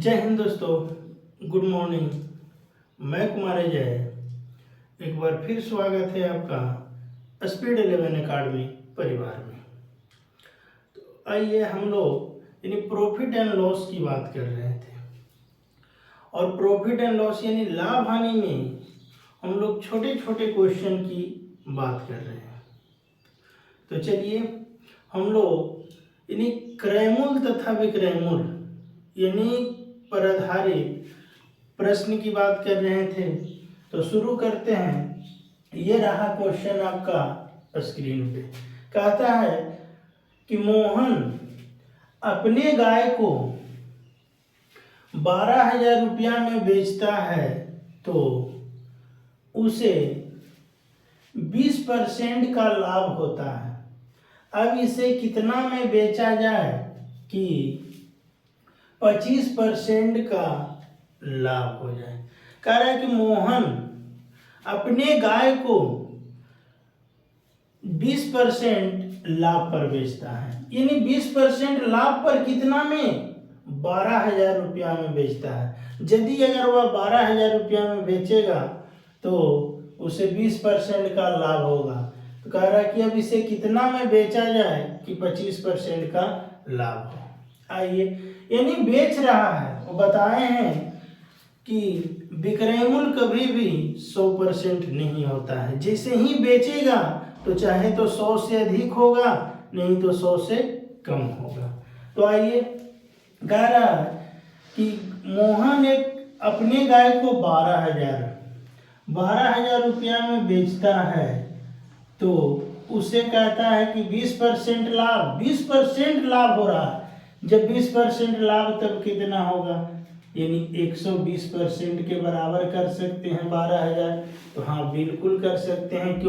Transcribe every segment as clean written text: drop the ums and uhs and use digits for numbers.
जय हिंद दोस्तों, good morning. मैं कुमार अजय, एक बार फिर स्वागत है आपका स्पीड 11 अकाडमी परिवार में। तो आइए हम लोग यानी प्रॉफिट एंड लॉस की बात कर रहे थे, और प्रॉफिट एंड लॉस यानी लाभ हानि में हम लोग छोटे छोटे क्वेश्चन की बात कर रहे हैं। तो चलिए हम लोग यानी क्रय मूल्य तथा विक्रय मूल्य यानी पर आधारित प्रश्न की बात कर रहे थे। तो शुरू करते हैं। ये रहा क्वेश्चन आपका स्क्रीन पे। कहता है कि मोहन अपने गाय को 12,000 रुपया में बेचता है, तो उसे 20% का लाभ होता है। अब इसे कितना में बेचा जाए कि 25% का लाभ हो जाए। कह रहा है कि मोहन अपने गाय को 20% लाभ पर बेचता है, यानी 20% लाभ पर कितना में 12,000 रुपया में बेचता है। यदि अगर वह 12,000 रुपया में बेचेगा तो उसे 20% का लाभ होगा। तो कह रहा है कि अब इसे कितना में बेचा जाए कि 25% का लाभ हो। आइए, यानी बेच रहा है। वो बताए हैं कि विक्रय मूल्य कभी भी 100% नहीं होता है। जैसे ही बेचेगा तो चाहे तो 100 से अधिक होगा, नहीं तो 100 से कम होगा। तो आइए, कह रहा है कि मोहन एक अपने गाय को 12,000 रुपया में बेचता है, तो उसे कहता है कि 20% लाभ, 20% लाभ हो रहा है। जब 20% लाभ तब कितना होगा, यानी 120% के बराबर कर सकते हैं 12,000। तो हाँ, बिल्कुल कर सकते हैं।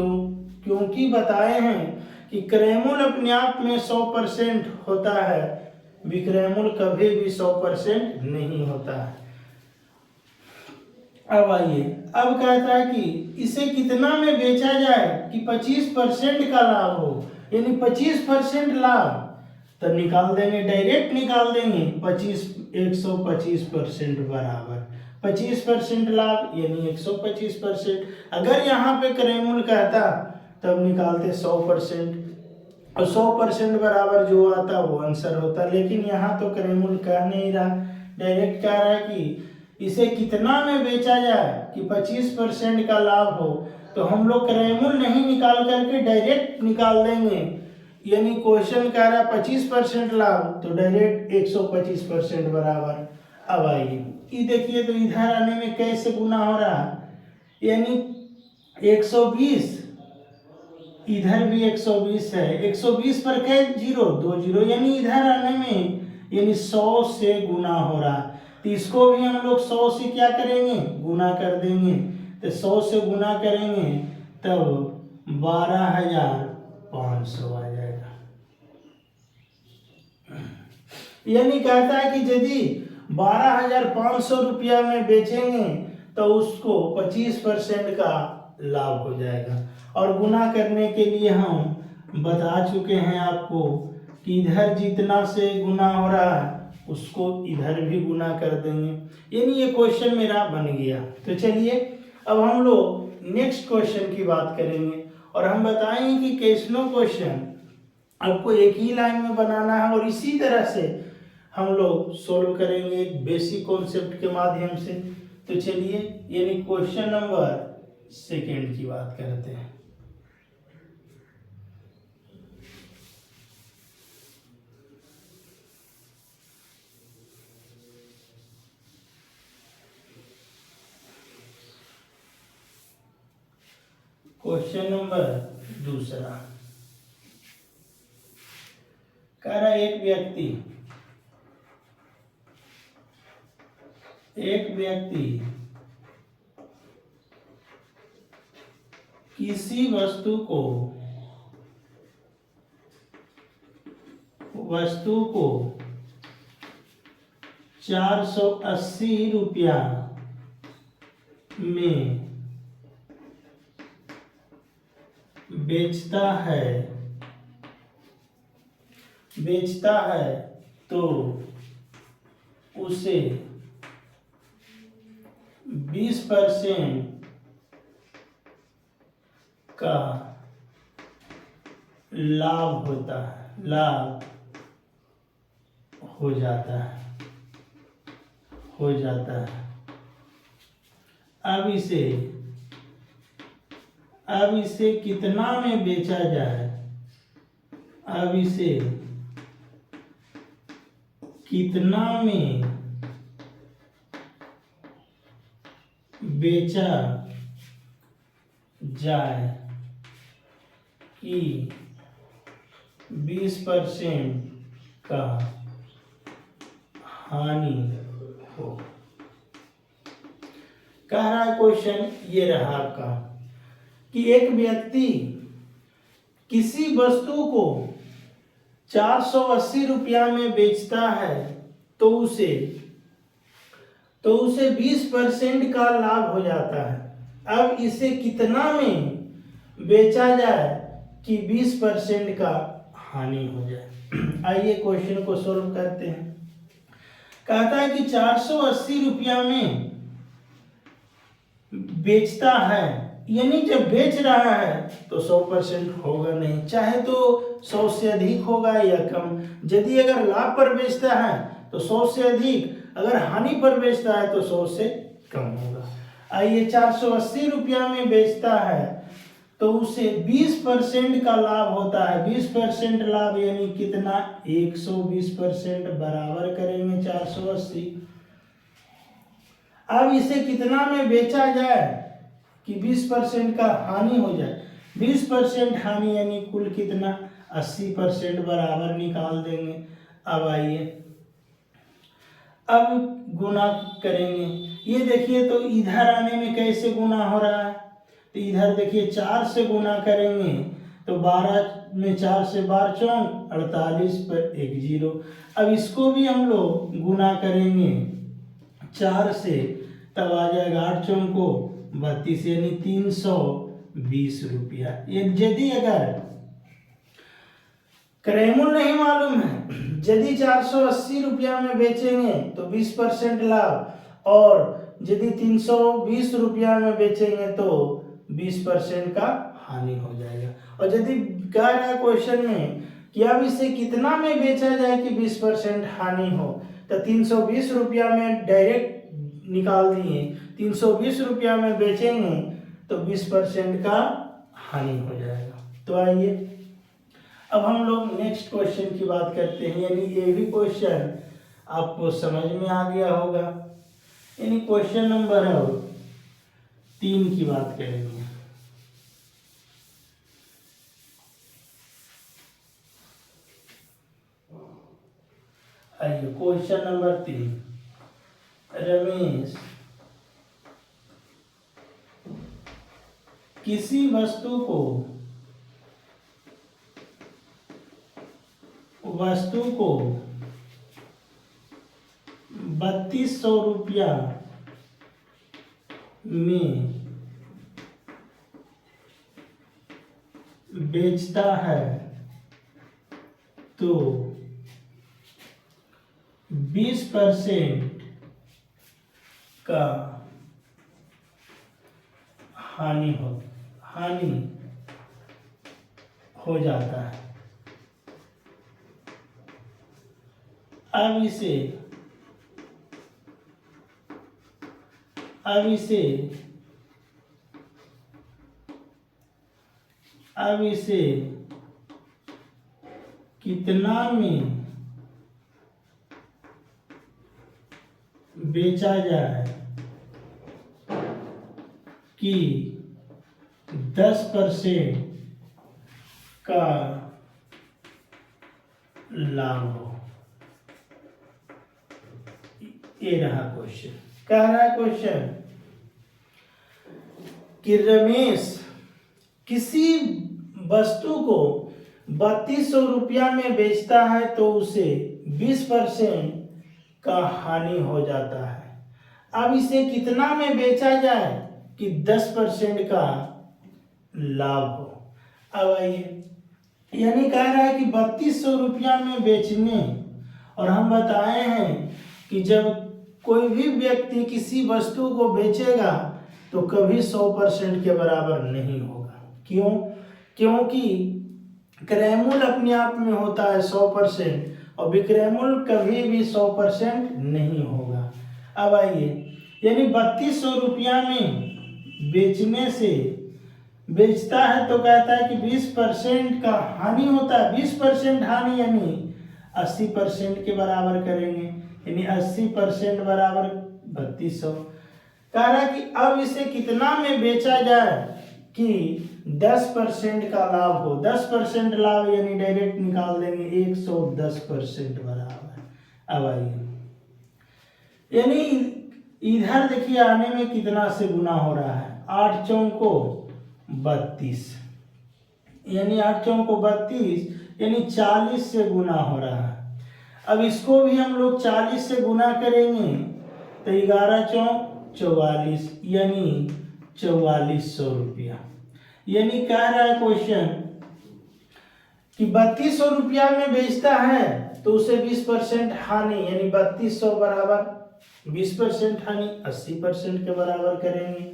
क्योंकि बताए हैं कि क्रय मूल्य अपने आप में 100% होता है, विक्रय मूल्य कभी भी 100% नहीं होता है। अब आइए, अब कहता है कि इसे कितना में बेचा जाए कि 25% का लाभ हो, यानी 25% लाभ। तब निकाल देंगे, डायरेक्ट निकाल देंगे। 125% बराबर 25% लाभ यानी 125%। अगर यहाँ पे क्रय मूल्य कहता तब निकालते 100%, और 100% बराबर जो आता वो आंसर होता। लेकिन यहाँ तो क्रय मूल्य कह नहीं रहा, डायरेक्ट कह रहा है कि इसे कितना में बेचा जाए कि 25% का लाभ हो। तो हम लोग क्रय मूल्य नहीं निकाल करके डायरेक्ट निकाल देंगे। यानी क्वेश्चन कह रहा है 25% लाभ, तो डायरेक्ट 125% बराबर। अब आइए, ये देखिए तो इधर आने में कैसे गुना हो रहा है, यानी 120, इधर भी 120 है। 120 पर क्या जीरो, 2 जीरो, यानी इधर आने में यानी 100 से गुना हो रहा है। तो इसको भी हम लोग 100 से क्या करेंगे, गुना कर देंगे। तो 100 से गुना करेंगे तब 12,500 आ जाएगा। यानी कहता है कि यदि 12,500 रुपया में बेचेंगे तो उसको 25% का लाभ हो जाएगा। और गुना करने के लिए हम बता चुके हैं आपको कि इधर जितना से गुना हो रहा है उसको इधर भी गुना कर देंगे। यानी ये क्वेश्चन मेरा बन गया। तो चलिए अब हम लोग नेक्स्ट क्वेश्चन की बात करेंगे, और हम बताएंगे कि कैसनो क्वेश्चन आपको एक ही लाइन में बनाना है, और इसी तरह से हम लोग सोल्व करेंगे एक बेसिक कॉन्सेप्ट के माध्यम से। तो चलिए, यानी क्वेश्चन नंबर 2 की बात करते हैं। क्वेश्चन नंबर 2 कह रहा है एक व्यक्ति किसी वस्तु को 480 रुपया में बेचता है तो उसे 20% का लाभ होता है, लाभ हो जाता है, हो जाता है। अब इसे कितना में बेचा जाए, अब इसे कितना में बेचा जाए कि 20% का हानि हो। कह रहा है क्वेश्चन ये रहा आपका कि एक व्यक्ति किसी वस्तु को 480 रुपया में बेचता है तो उसे 20% का लाभ हो जाता है। अब इसे कितना में बेचा जाए कि 20% का हानि हो जाए। आइए क्वेश्चन को सोल्व करते हैं। कहता है कि 480 रुपया में बेचता है, यानी जब बेच रहा है तो 100% होगा नहीं, चाहे तो 100 से अधिक होगा या कम। यदि अगर लाभ पर बेचता है तो 100 से अधिक, अगर हानि पर बेचता है तो 100 से कम होगा। आइए 480 रुपया में बेचता है तो उसे 20% का लाभ होता है। 20% लाभ यानी कितना, 120% बराबर करेंगे 480। अब इसे कितना में बेचा जाए कि 20% का हानि हो जाए। 20% हानि यानी कुल कितना, 80% बराबर निकाल देंगे। अब आइए अब गुना करेंगे। ये देखिए तो इधर आने में कैसे गुना हो रहा है, तो इधर देखिए 4 से गुना करेंगे तो 12 में 4 से 12 चौक 48 पर 1 0। अब इसको भी हम लोग गुना करेंगे 4 से, तब आ जाएगा 8 चौको 32 यानी 320 रुपया। यदि अगर क्रयमूल्य नहीं मालूम है, यदि 480 रुपया में बेचेंगे तो 20% लाभ, और यदि 320 रुपया में बेचेंगे तो 20% का हानि हो जाएगा। और यदि कह रहा है क्वेश्चन में कि अब इसे कितना में बेचा जाए कि 20% हानि हो, तो 320 रुपया में डायरेक्ट निकाल दिए, 320 रुपया में बेचेंगे तो 20% का हानि हो जाएगा। तो आइए अब हम लोग नेक्स्ट क्वेश्चन की बात करते हैं, यानी ये भी क्वेश्चन आपको समझ में आ गया होगा। यानी क्वेश्चन नंबर 3 की बात करेंगे। आइए क्वेश्चन नंबर 3, रमेश किसी वस्तु को 3200 रुपया में बेचता है तो 20% का हानि हो जाता है। अब इसे कितना में बेचा जाए कि 10% का लाभ हो। ये रहा क्वेश्चन। कह रहा है क्वेश्चन कि रमेश किसी वस्तु को 3200 रुपया में बेचता है तो उसे 20% का हानि हो जाता है। अब इसे कितना में बेचा जाए कि 10% का लाभ हो। अब आइए, यानी कह रहा है कि 3200 रुपया में बेचने, और हम बताए हैं कि जब कोई भी व्यक्ति किसी वस्तु को बेचेगा तो कभी 100% के बराबर नहीं होगा। क्यों? क्योंकि क्रय मूल्य अपने आप में होता है 100% और विक्रय मूल्य कभी भी 100% नहीं होगा। अब आइए, यानी 3200 रुपया में बेचने से बेचता है तो कहता है कि 20% का हानि होता है। 20% हानि यानी 80% के बराबर करेंगे, यानी 80% बराबर 3200। कह रहा है कि अब इसे कितना में बेचा जाए कि 10% का लाभ हो। 10% लाभ यानी डायरेक्ट निकाल देंगे 110% बराबर। अब आइए, यानी इधर देखिए आने में कितना से गुना हो रहा है, 8 चौको 32, यानी 8 चौको 32 यानी 40 से गुना हो रहा है। अब इसको भी हम लोग 40 से गुना करेंगे तो 11 चौक 44 यानी 4400 रुपया। यानी कह रहा है क्वेश्चन कि 3200 रुपया में बेचता है तो उसे 20% हानि, यानी 3200 बराबर 20% हानि 80% के बराबर करेंगे।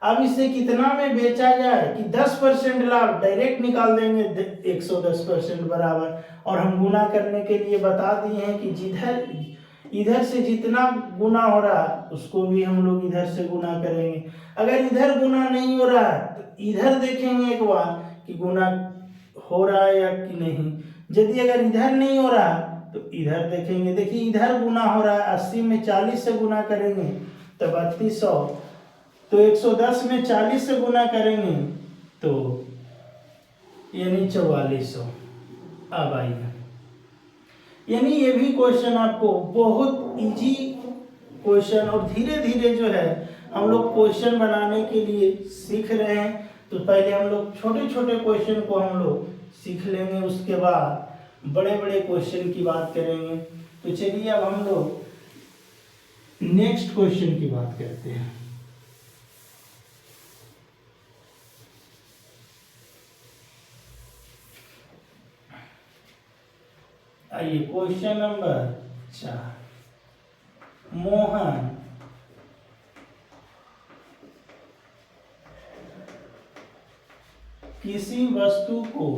अब इसे कितना में बेचा जाए कि 10% लाभ, डायरेक्ट निकाल देंगे 110% बराबर। और हम गुना करने के लिए बता दिए हैं कि जिधर इधर से जितना गुना हो रहा है उसको भी हम लोग इधर से गुना करेंगे। अगर इधर गुना नहीं हो रहा है तो इधर देखेंगे एक बार कि गुना हो रहा है या कि नहीं। यदि अगर इधर नहीं हो रहा तो इधर देखेंगे। देखिए इधर गुना हो रहा है, 80 में 40 से गुना करेंगे तो 3200, तो 110 में 40 से गुना करेंगे तो यानी 4400। अब आइए, यानी ये भी क्वेश्चन आपको बहुत इजी क्वेश्चन, और धीरे धीरे जो है हम लोग क्वेश्चन बनाने के लिए सीख रहे हैं। तो पहले हम लोग छोटे छोटे क्वेश्चन को हम लोग सीख लेंगे, उसके बाद बड़े बड़े क्वेश्चन की बात करेंगे। तो चलिए अब हम लोग नेक्स्ट क्वेश्चन की बात करते हैं। आइए क्वेश्चन नंबर 4, मोहन किसी वस्तु को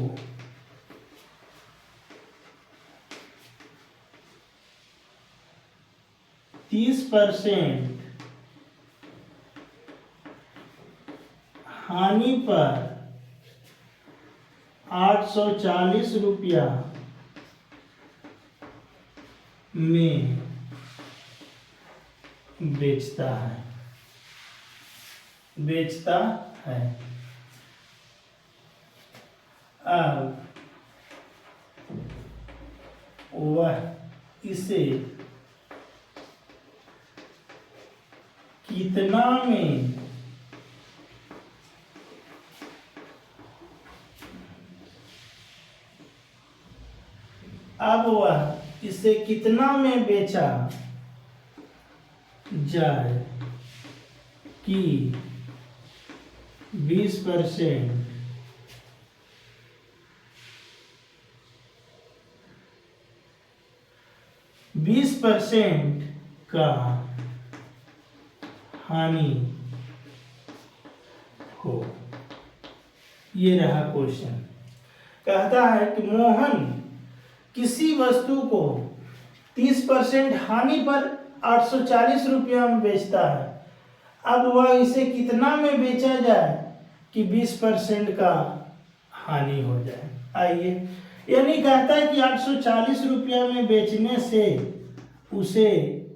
%30 हानि पर 840 रुपया में बेचता है। अब वह इसे कितना में बेचा जाए कि 20% का हानि हो। ये रहा क्वेश्चन। कहता है कि मोहन किसी वस्तु को 30% हानि पर 840 रुपया में बेचता है। अब वह इसे कितना में बेचा जाए कि 20% का हानि हो जाए। आइए, यानी कहता है कि 840 रुपया में बेचने से उसे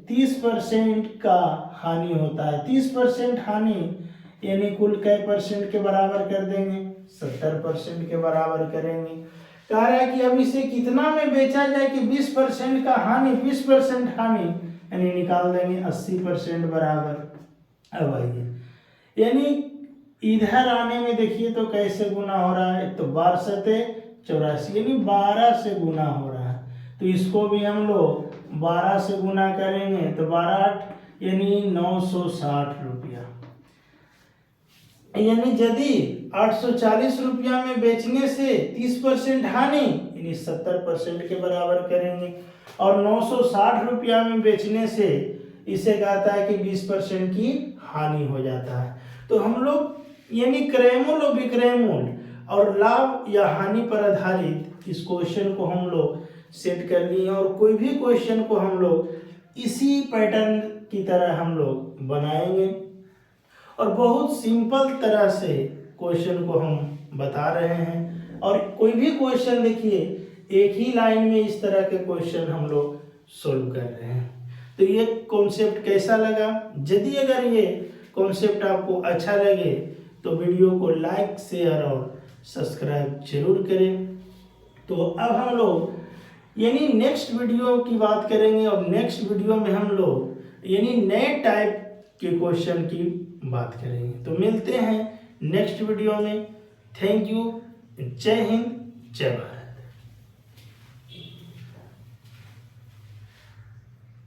30% का हानि होता है। 30% हानि यानी कुल कै % के बराबर कर देंगे, 70% के बराबर करेंगे। कह रहा है कि अब इसे कितना में बेचा जाए कि 20% का हानि, 20% हानि यानी निकाल देंगे 80% बराबर। अब आइए, यानी इधर आने में देखिए तो कैसे गुना हो रहा है, तो 12 सते 84 यानी 12 से गुना हो रहा है। तो इसको भी हम लोग 12 से गुना करेंगे तो 12 8 यानी 960 रुपया। यानी यदि 840 रुपया में बेचने से 30% हानि यानी 70% के बराबर करेंगे, और 960 रुपया में बेचने से इससे कहता है कि 20% की हानि हो जाता है। तो हम लोग यानी क्रयमूल और विक्रयमूल और लाभ या हानि पर आधारित इस क्वेश्चन को हम लोग सेट कर लिए और कोई भी क्वेश्चन को हम लोग इसी पैटर्न की तरह हम लोग बनाएंगे और बहुत सिंपल तरह से क्वेश्चन को हम बता रहे हैं। और कोई भी क्वेश्चन देखिए एक ही लाइन में इस तरह के क्वेश्चन हम लोग सोल्व कर रहे हैं। तो ये कॉन्सेप्ट कैसा लगा? यदि अगर ये कॉन्सेप्ट आपको अच्छा लगे तो वीडियो को लाइक शेयर और सब्सक्राइब जरूर करें। तो अब हम लोग यानी नेक्स्ट वीडियो की बात करेंगे और नेक्स्ट वीडियो में हम लोग यानी नए टाइप के क्वेश्चन की बात करेंगे। तो मिलते हैं नेक्स्ट वीडियो में। Thank you. जय हिंद, जय भारत।